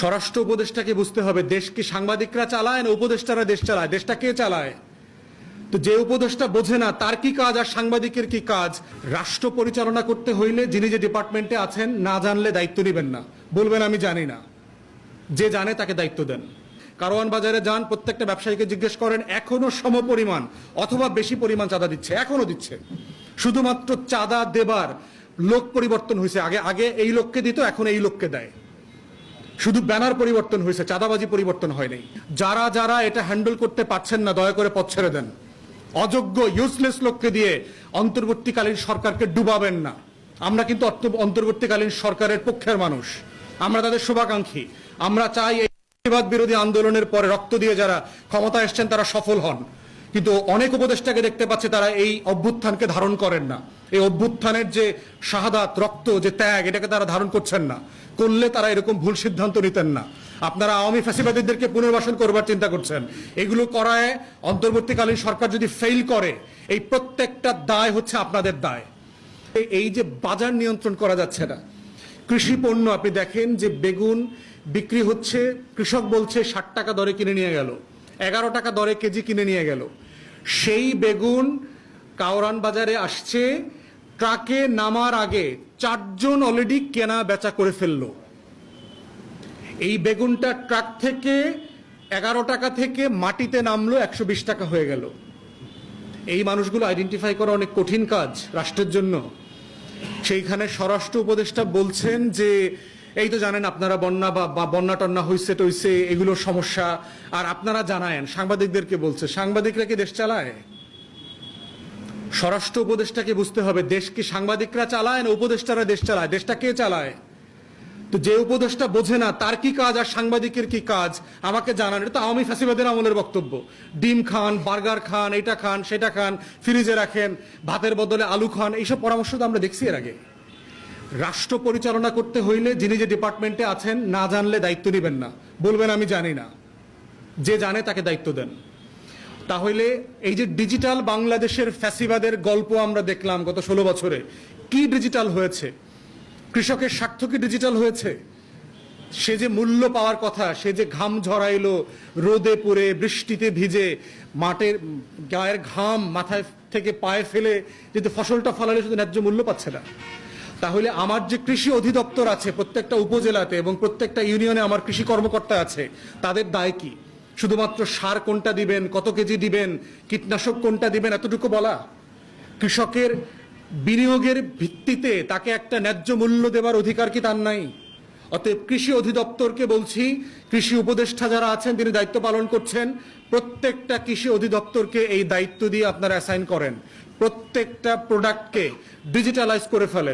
স্বরাষ্ট্র উপদেষ্টাকে বুঝতে হবে দেশ কি সাংবাদিকরা চালায় না উপদেষ্টারা দেশ চালায়, দেশটা কে চালায়? তো যে উপদেষ্টা বোঝে না তার কি কাজ আর সাংবাদিকের কি কাজ? রাষ্ট্র পরিচালনা করতে হইলে যিনি যে ডিপার্টমেন্টে আছেন না জানলে দায়িত্ব নেবেন না, বলবেন আমি জানি না। যে জানে তাকে দায়িত্ব দেন। কারওয়ান বাজারে যান, প্রত্যেকটা ব্যবসায়ীকে জিজ্ঞেস করেন এখনো সমপরিমাণ অথবা বেশি পরিমাণ চাঁদা দিচ্ছে, এখনো দিচ্ছে। শুধুমাত্র চাঁদা দেবার লোক পরিবর্তন হয়েছে, আগে আগে এই লোককে দিত, এখন এই লোককে দেয়। শুধু ব্যানার পরিবর্তন হয়েছে, চাঁদাবাজি পরিবর্তন হয়নি। যারা যারা এটা হ্যান্ডেল করতে পারছেন না দয়া করে পথ ছেড়ে দেন। অযোগ্য ইউজলেস লোককে দিয়ে অন্তর্বর্তীকালীন সরকারকে ডুবাবেন না। আমরা কিন্তু অন্তর্বর্তীকালীন সরকারের পক্ষের মানুষ, আমরা তাদের শুভাকাঙ্ক্ষী। আমরা চাই এই ফ্যাসিবাদ বিরোধী আন্দোলনের পরে রক্ত দিয়ে যারা ক্ষমতায় এসছেন তারা সফল হন, কিন্তু অনেক উপদেষ্টাকে দেখতে পাচ্ছে তারা এই অভ্যুত্থানকে ধারণ করেন না। এই অভ্যুত্থানের যে শাহাদাত, রক্ত, যে ত্যাগ, এটাকে তারা ধারণ করছেন না। করলে তারা এরকম ভুল সিদ্ধান্ত নিতেন না। আপনারা আওয়ামী ফ্যাসিবাদীদেরকে পুনর্বাসন করবার চিন্তা করছেন। এগুলো করায় অন্তর্বর্তীকালীন সরকার যদি ফেল করে, এই প্রত্যেকটা দায় হচ্ছে আপনাদের দায়। এই যে বাজার নিয়ন্ত্রণ করা যাচ্ছে না, কৃষি পণ্য আপনি দেখেন যে বেগুন বিক্রি হচ্ছে, কৃষক বলছে 60 টাকা দরে কিনে নিয়ে গেল, 11 টাকা দরে কেজি কিনে নিয়ে গেল। সেই বেগুন কাওরান বাজারে আসছে, ট্রাকে নামার আগে 4 জন অলরেডি কেনা বেচা করে ফেললো। এই বেগুনটা ট্রাক থেকে 11 টাকা থেকে মাটিতে নামলো 120 টাকা হয়ে গেল। এই মানুষগুলো আইডেন্টিফাই করা অনেক কঠিন কাজ রাষ্ট্রের জন্য। সেইখানে স্বরাষ্ট্র উপদেষ্টা বলছেন যে এই তো জানেন আপনারা বন্যা বা বন্যা টন্যা হইছে টইছে এগুলোর সমস্যা, আর আপনারা জানায়েন। সাংবাদিকদেরকে বলছে, সাংবাদিকরা কি দেশ চালায়? স্বরাষ্ট্র উপদেষ্টাকে বুঝতে হবে দেশ কি সাংবাদিকরা চালায় না উপদেষ্টারা দেশ চালায়, দেশটা কে চালায়? তো যে উপদেষ্টা বোঝে না তার কি কাজ আর সাংবাদিকের কি কাজ আমাকে জানান। এটা তো আওয়ামী ফ্যাসিবাদের আমলের বক্তব্য। ডিম খান, বার্গার খান, এটা খান, সেটা খান, ফ্রিজে রাখেন, ভাতের বদলে আলু খান, এইসব পরামর্শ তো আমরা দেখছি এর আগে। রাষ্ট্র পরিচালনা করতে হইলে যিনি যে ডিপার্টমেন্টে আছেন না জানলে দায়িত্ব নেবেন না, বলবেন আমি জানি না। যে জানে তাকে দায়িত্ব দেন। তাহলে এই যে ডিজিটাল বাংলাদেশের ফ্যাসিবাদের গল্প আমরা দেখলাম গত 16 বছরে, কি ডিজিটাল হয়েছে? কৃষকের স্বার্থ কি ডিজিটাল হয়েছে? সে যে মূল্য পাওয়ার কথা, সে যে ঘাম ঝরাইলো, রোদে পড়ে বৃষ্টিতে ভিজে, মাঠের গায়ের ঘাম মাথায় থেকে পায়ে ফেলে যদি ফসলটা ফলালে শুধু ন্যায্য মূল্য পাচ্ছে না। তাহলে আমার যে কৃষি অধিদপ্তর আছে প্রত্যেকটা উপজেলাতে এবং প্রত্যেকটা ইউনিয়নে আমার কৃষি কর্মকর্তা আছে, তাদের দায় কি? শুধুমাত্র সার কোনটা দিবেন, কত কেজি দিবেন, কীটনাশক কোনটা দিবেন, এতটুকু বলা? কৃষকের বিনিয়োগের ভিত্তিতে তাকে একটা ন্যায্য মূল্য দেবার অধিকার কি তার নাই? অতএব কৃষি অধিদপ্তরকে বলছি, কৃষি উপদেষ্টা যারা আছেন তিনি দায়িত্ব পালন করছেন, প্রত্যেকটা কৃষি অধিদপ্তরকে এই দায়িত্ব দিয়ে আপনারা অ্যাসাইন করেন। প্রত্যেকটা প্রোডাক্টকে ডিজিটালাইজ করে ফেলেন।